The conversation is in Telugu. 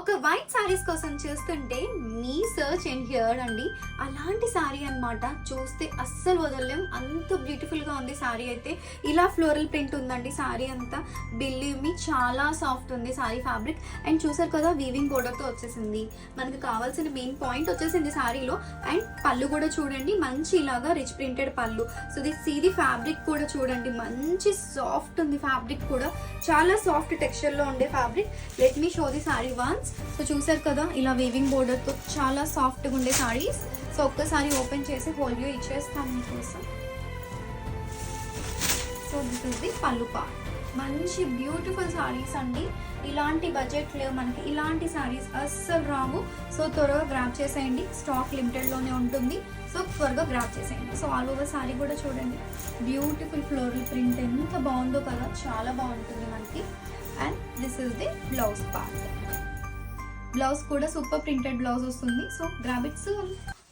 ఒక వైట్ సారీస్ కోసం చూస్తుంటే మీ సర్చ్ అండ్ హియర్ అండి. అలాంటి సారీ అనమాట. చూస్తే అస్సలు వదలలేం, అంత బ్యూటిఫుల్గా ఉంది సారీ అయితే. ఇలా ఫ్లోరల్ ప్రింట్ ఉందండి సారీ అంతా. బిలీవ్ మీ చాలా సాఫ్ట్ ఉంది సారీ ఫ్యాబ్రిక్. అండ్ చూసారు కదా వీవింగ్ బోర్డర్తో వచ్చేసింది. మనకు కావాల్సిన మెయిన్ పాయింట్ వచ్చేసింది సారీలో. అండ్ పళ్ళు కూడా చూడండి, మంచి ఇలాగా రిచ్ ప్రింటెడ్ పళ్ళు. సో ఇది ఫ్యాబ్రిక్ కూడా చూడండి, మంచి సాఫ్ట్ ఉంది ఫ్యాబ్రిక్ కూడా. చాలా సాఫ్ట్ టెక్స్చర్లో ఉండే fabric. Let me show the sorry once. So చూసారు కదా ఇలా వీవింగ్ బోర్డర్తో చాలా సాఫ్ట్గా ఉండే సారీస్. సో ఒక్కసారి ఓపెన్ చేసి హోల్ వ్యూ ఇచ్చేస్తాను మీకోసం. సో దిస్ ఇస్ ది పళ్ళు పార్ట్. మంచి బ్యూటిఫుల్ సారీస్ అండి. ఇలాంటి బడ్జెట్లో మనకి ఇలాంటి సారీస్ అస్సలు రావు. సో త్వరగా గ్రాప్ చేసేయండి, స్టాక్ లిమిటెడ్లోనే ఉంటుంది. సో త్వరగా గ్రాప్ చేసేయండి. సో ఆల్ ఓవర్ సారీ కూడా చూడండి, బ్యూటిఫుల్ ఫ్లోరల్ ప్రింట్ ఎంత బాగుందో కదా, చాలా బాగుంటుంది మనకి. And this is the blouse part. Blouse కూడా సూపర్ ప్రింటెడ్ బ్లౌజ్ వస్తుంది. So grab it soon.